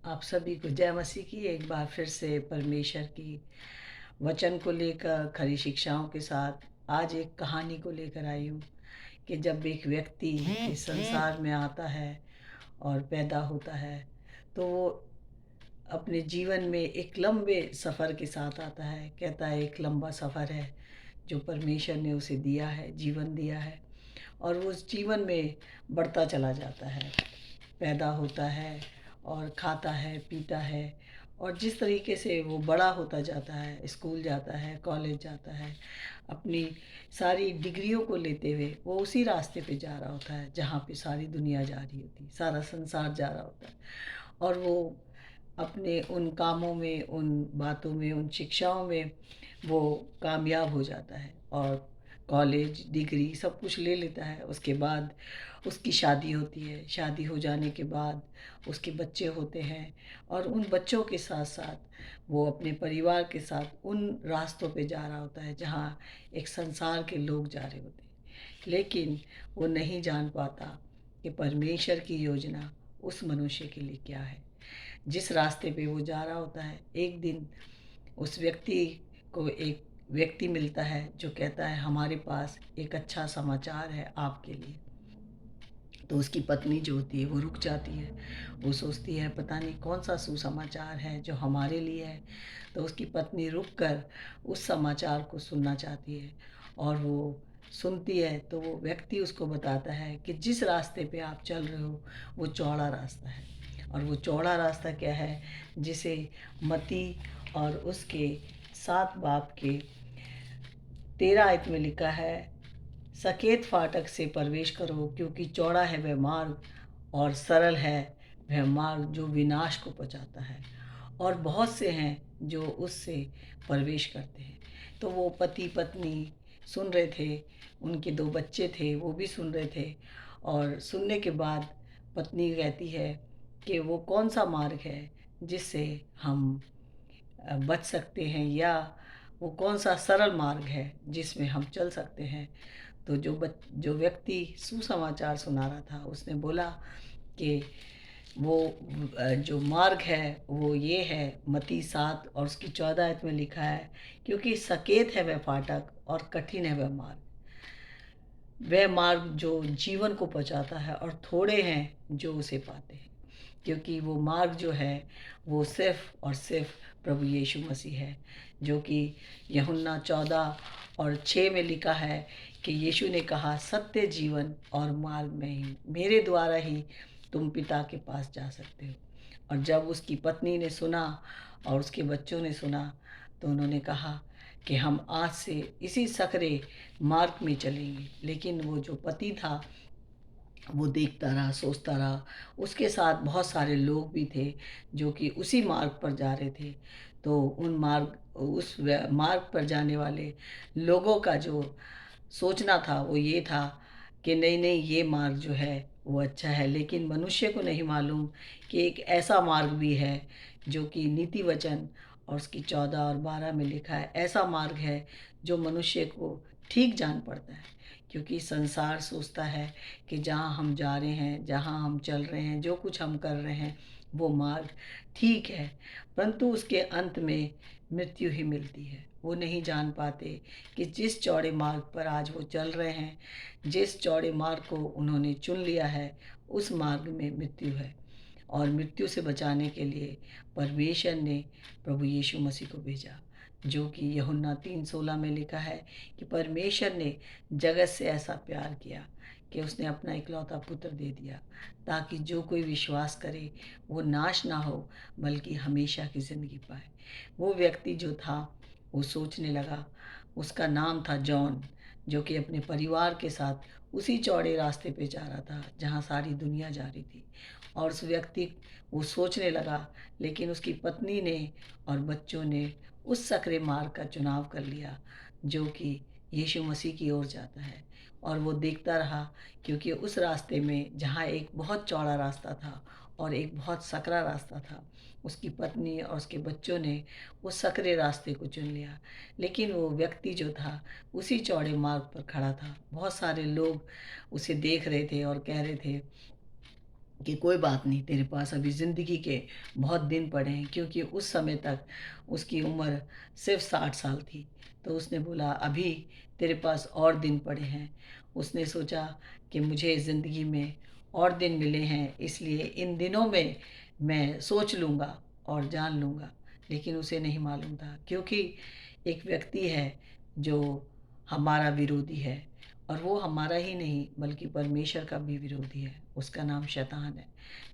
आप सभी को जय मसीह की। एक बार फिर से परमेश्वर की वचन को लेकर खरी शिक्षाओं के साथ आज एक कहानी को लेकर आई हूँ कि जब एक व्यक्ति इस संसार में आता है और पैदा होता है तो वो अपने जीवन में एक लंबे सफ़र के साथ आता है। कहता है एक लंबा सफ़र है जो परमेश्वर ने उसे दिया है, जीवन दिया है, और वो उस जीवन में बढ़ता चला जाता है, पैदा होता है और खाता है, पीता है। और जिस तरीके से वो बड़ा होता जाता है, स्कूल जाता है, कॉलेज जाता है, अपनी सारी डिग्रियों को लेते हुए वो उसी रास्ते पे जा रहा होता है जहाँ पे सारी दुनिया जा रही होती है, सारा संसार जा रहा होता है। और वो अपने उन कामों में, उन बातों में, उन शिक्षाओं में वो कामयाब हो जाता है और कॉलेज, डिग्री सब कुछ ले लेता है। उसके बाद उसकी शादी होती है। शादी हो जाने के बाद उसके बच्चे होते हैं और उन बच्चों के साथ साथ वो अपने परिवार के साथ उन रास्तों पे जा रहा होता है जहाँ एक संसार के लोग जा रहे होते हैं। लेकिन वो नहीं जान पाता कि परमेश्वर की योजना उस मनुष्य के लिए क्या है। जिस रास्ते पे वो जा रहा होता है, एक दिन उस व्यक्ति को एक व्यक्ति मिलता है जो कहता है हमारे पास एक अच्छा समाचार है आपके लिए। तो उसकी पत्नी जो होती है वो रुक जाती है। वो सोचती है पता नहीं कौन सा सुसमाचार है जो हमारे लिए है। तो उसकी पत्नी रुक कर उस समाचार को सुनना चाहती है और वो सुनती है तो वो व्यक्ति उसको बताता है कि जिस रास्ते पे आप चल रहे हो वो चौड़ा रास्ता है। और वो चौड़ा रास्ता क्या है, जिसे मती और उसके 7 बाब के 13 आयत में लिखा है, सकेत फाटक से प्रवेश करो क्योंकि चौड़ा है वह मार्ग और सरल है वह मार्ग जो विनाश को पहुंचाता है, और बहुत से हैं जो उससे प्रवेश करते हैं। तो वो पति पत्नी सुन रहे थे, उनके 2 बच्चे थे वो भी सुन रहे थे। और सुनने के बाद पत्नी कहती है कि वो कौन सा मार्ग है जिससे हम बच सकते हैं, या वो कौन सा सरल मार्ग है जिसमें हम चल सकते हैं। तो जो व्यक्ति सुसमाचार सुना रहा था उसने बोला कि वो जो मार्ग है वो ये है, मत्ती 7 और उसकी 14 आयत में लिखा है, क्योंकि सकेत है वह फाटक और कठिन है वह मार्ग जो जीवन को पहुंचाता है, और थोड़े हैं जो उसे पाते हैं। क्योंकि वो मार्ग जो है वो सिर्फ और सिर्फ प्रभु यीशु मसीह है। जो कि यूहन्ना 14 और 6 में लिखा है कि यीशु ने कहा सत्य, जीवन और मार्ग में ही, मेरे द्वारा ही तुम पिता के पास जा सकते हो। और जब उसकी पत्नी ने सुना और उसके बच्चों ने सुना तो उन्होंने कहा कि हम आज से इसी सकरे मार्ग में चलेंगे। लेकिन वो जो पति था वो देखता रहा, सोचता रहा। उसके साथ बहुत सारे लोग भी थे जो कि उसी मार्ग पर जा रहे थे। तो उस मार्ग पर जाने वाले लोगों का जो सोचना था वो ये था कि नहीं नहीं, ये मार्ग जो है वो अच्छा है। लेकिन मनुष्य को नहीं मालूम कि एक ऐसा मार्ग भी है जो कि नीति वचन और उसकी 14 और 12 में लिखा है, ऐसा मार्ग है जो मनुष्य को ठीक जान पड़ता है। क्योंकि संसार सोचता है कि जहाँ हम जा रहे हैं, जहाँ हम चल रहे हैं, जो कुछ हम कर रहे हैं वो मार्ग ठीक है, परंतु उसके अंत में मृत्यु ही मिलती है। वो नहीं जान पाते कि जिस चौड़े मार्ग पर आज वो चल रहे हैं, जिस चौड़े मार्ग को उन्होंने चुन लिया है, उस मार्ग में मृत्यु है। और मृत्यु से बचाने के लिए परमेश्वर ने प्रभु यीशु मसीह को भेजा। जो कि यूहन्ना 3:16 में लिखा है कि परमेश्वर ने जगत से ऐसा प्यार किया कि उसने अपना इकलौता पुत्र दे दिया, ताकि जो कोई विश्वास करे वो नाश ना हो बल्कि हमेशा की ज़िंदगी पाए। वो व्यक्ति जो था वो सोचने लगा, उसका नाम था जॉन, जो कि अपने परिवार के साथ उसी चौड़े रास्ते पे जा रहा था जहाँ सारी दुनिया जा रही थी। और उस व्यक्ति वो सोचने लगा, लेकिन उसकी पत्नी ने और बच्चों ने उस सकरे मार्ग का चुनाव कर लिया जो कि यीशु मसीह की ओर जाता है। और वो देखता रहा, क्योंकि उस रास्ते में जहाँ एक बहुत चौड़ा रास्ता था और एक बहुत सकरा रास्ता था, उसकी पत्नी और उसके बच्चों ने उस सकरे रास्ते को चुन लिया। लेकिन वो व्यक्ति जो था उसी चौड़े मार्ग पर खड़ा था। बहुत सारे लोग उसे देख रहे थे और कह रहे थे कि कोई बात नहीं, तेरे पास अभी ज़िंदगी के बहुत दिन पड़े हैं, क्योंकि उस समय तक उसकी उम्र सिर्फ 60 साल थी। तो उसने बोला अभी तेरे पास और दिन पड़े हैं। उसने सोचा कि मुझे ज़िंदगी में और दिन मिले हैं, इसलिए इन दिनों में मैं सोच लूँगा और जान लूँगा। लेकिन उसे नहीं मालूम था, क्योंकि एक व्यक्ति है जो हमारा विरोधी है, और वो हमारा ही नहीं बल्कि परमेश्वर का भी विरोधी है। उसका नाम शैतान है,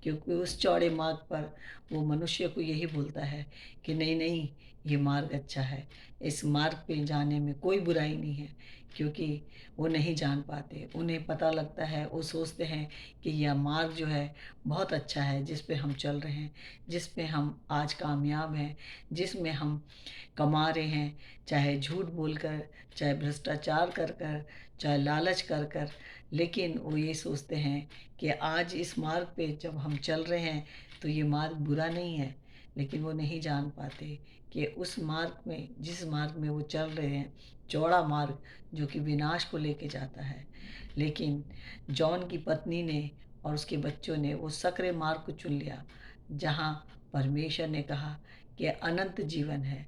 क्योंकि उस चौड़े मार्ग पर वो मनुष्य को यही बोलता है कि नहीं नहीं, ये मार्ग अच्छा है, इस मार्ग पे जाने में कोई बुराई नहीं है। क्योंकि वो नहीं जान पाते, उन्हें पता लगता है, वो सोचते हैं कि यह मार्ग जो है बहुत अच्छा है, जिस पे हम चल रहे हैं, जिस पे हम आज कामयाब हैं, जिसमें हम कमा रहे हैं, चाहे झूठ बोलकर, चाहे भ्रष्टाचार कर कर, चाहे लालच कर कर। लेकिन वो ये सोचते हैं कि आज इस मार्ग पे जब हम चल रहे हैं तो ये मार्ग बुरा नहीं है। लेकिन वो नहीं जान पाते कि उस मार्ग में, जिस मार्ग में वो चल रहे हैं, चौड़ा मार्ग जो कि विनाश को लेके जाता है। लेकिन जॉन की पत्नी ने और उसके बच्चों ने वो सकरे मार्ग को चुन लिया, जहाँ परमेश्वर ने कहा कि अनंत जीवन है।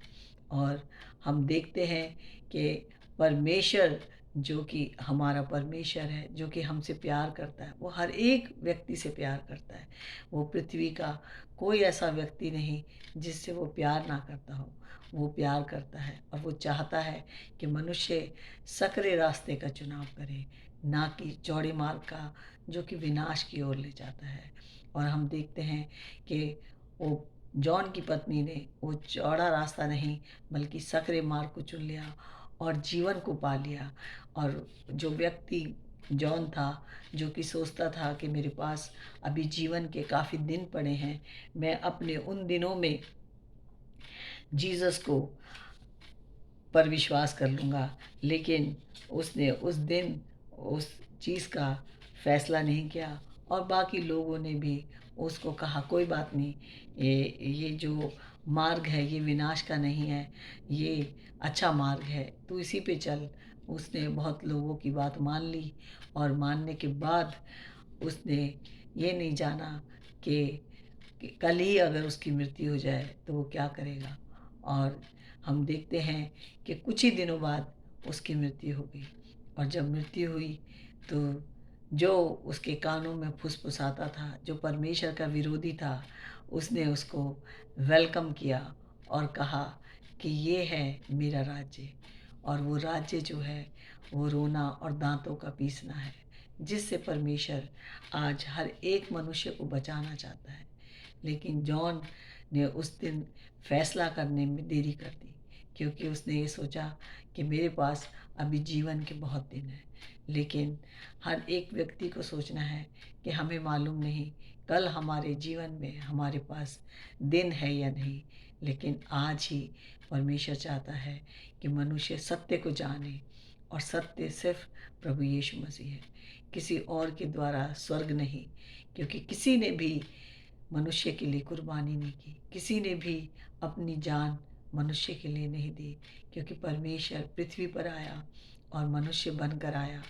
और हम देखते हैं कि परमेश्वर, जो कि हमारा परमेश्वर है, जो कि हमसे प्यार करता है, वो हर एक व्यक्ति से प्यार करता है। वो पृथ्वी का कोई ऐसा व्यक्ति नहीं जिससे वो प्यार ना करता हो। वो प्यार करता है और वो चाहता है कि मनुष्य सकरे रास्ते का चुनाव करे, ना कि चौड़े मार्ग का, जो कि विनाश की ओर ले जाता है। और हम देखते हैं कि वो जॉन की पत्नी ने वो चौड़ा रास्ता नहीं बल्कि सकरे मार्ग को चुन लिया और जीवन को पा लिया। और जो व्यक्ति जॉन था, जो कि सोचता था कि मेरे पास अभी जीवन के काफ़ी दिन पड़े हैं, मैं अपने उन दिनों में जीसस को पर विश्वास कर लूँगा, लेकिन उसने उस दिन उस चीज़ का फैसला नहीं किया। और बाकी लोगों ने भी उसको कहा कोई बात नहीं, ये जो मार्ग है ये विनाश का नहीं है, ये अच्छा मार्ग है, तू इसी पे चल। उसने बहुत लोगों की बात मान ली, और मानने के बाद उसने ये नहीं जाना कि कल ही अगर उसकी मृत्यु हो जाए तो वो क्या करेगा। और हम देखते हैं कि कुछ ही दिनों बाद उसकी मृत्यु हो गई। और जब मृत्यु हुई तो जो उसके कानों में फुसफुसाता था, जो परमेश्वर का विरोधी था, उसने उसको वेलकम किया और कहा कि ये है मेरा राज्य। और वो राज्य जो है वो रोना और दांतों का पीसना है, जिससे परमेश्वर आज हर एक मनुष्य को बचाना चाहता है। लेकिन जॉन ने उस दिन फैसला करने में देरी कर दी, क्योंकि उसने ये सोचा कि मेरे पास अभी जीवन के बहुत दिन हैं। लेकिन हर एक व्यक्ति को सोचना है कि हमें मालूम नहीं कल हमारे जीवन में हमारे पास दिन है या नहीं। लेकिन आज ही परमेश्वर चाहता है कि मनुष्य सत्य को जाने, और सत्य सिर्फ प्रभु यीशु मसीह है, किसी और के द्वारा स्वर्ग नहीं। क्योंकि किसी ने भी मनुष्य के लिए कुर्बानी नहीं की, किसी ने भी अपनी जान मनुष्य के लिए नहीं दी। क्योंकि परमेश्वर पृथ्वी पर आया और मनुष्य बनकर आया,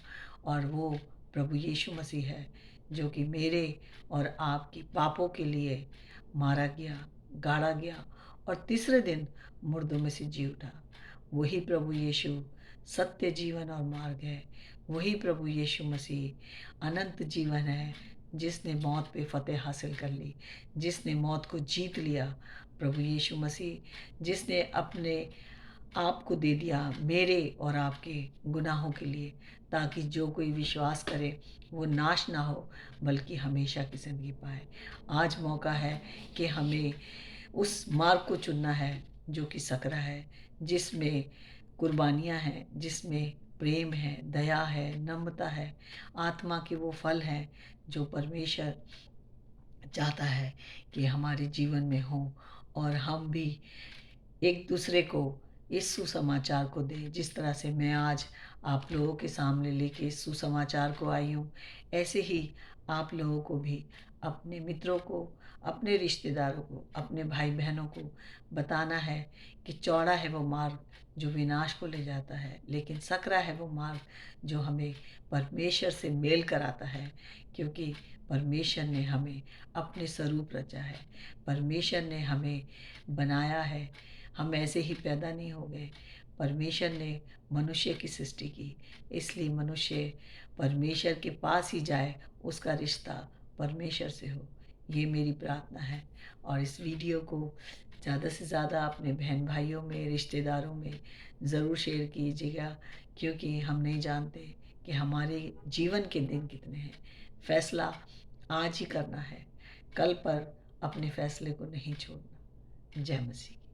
और वो प्रभु यीशु मसीह है, जो कि मेरे और आपकी पापों के लिए मारा गया, गाड़ा गया, और तीसरे दिन मुर्दों में से जी उठा। वही प्रभु यीशु सत्य, जीवन और मार्ग है। वही प्रभु यीशु मसीह अनंत जीवन है, जिसने मौत पे फतेह हासिल कर ली, जिसने मौत को जीत लिया। प्रभु यीशु मसीह जिसने अपने आप को दे दिया मेरे और आपके गुनाहों के लिए, ताकि जो कोई विश्वास करे वो नाश ना हो बल्कि हमेशा की ज़िंदगी पाए। आज मौका है कि हमें उस मार्ग को चुनना है जो कि सकरा है, जिसमें कुर्बानियाँ हैं, जिसमें प्रेम है, दया है, नम्रता है, आत्मा के वो फल हैं जो परमेश्वर चाहता है कि हमारे जीवन में हो। और हम भी एक दूसरे को इस सुसमाचार को दें। जिस तरह से मैं आज आप लोगों के सामने लेके इस सुसमाचार को आई हूँ, ऐसे ही आप लोगों को भी अपने मित्रों को, अपने रिश्तेदारों को, अपने भाई बहनों को बताना है कि चौड़ा है वो मार्ग जो विनाश को ले जाता है, लेकिन सकरा है वो मार्ग जो हमें परमेश्वर से मेल कराता है। क्योंकि परमेश्वर ने हमें अपने स्वरूप रचा है, परमेश्वर ने हमें बनाया है। हम ऐसे ही पैदा नहीं हो गए। परमेश्वर ने मनुष्य की सृष्टि की, इसलिए मनुष्य परमेश्वर के पास ही जाए, उसका रिश्ता परमेश्वर से हो। ये मेरी प्रार्थना है। और इस वीडियो को ज़्यादा से ज़्यादा अपने बहन भाइयों में, रिश्तेदारों में ज़रूर शेयर कीजिएगा, क्योंकि हम नहीं जानते कि हमारे जीवन के दिन कितने हैं। फैसला आज ही करना है, कल पर अपने फैसले को नहीं छोड़ना। जय मसीह।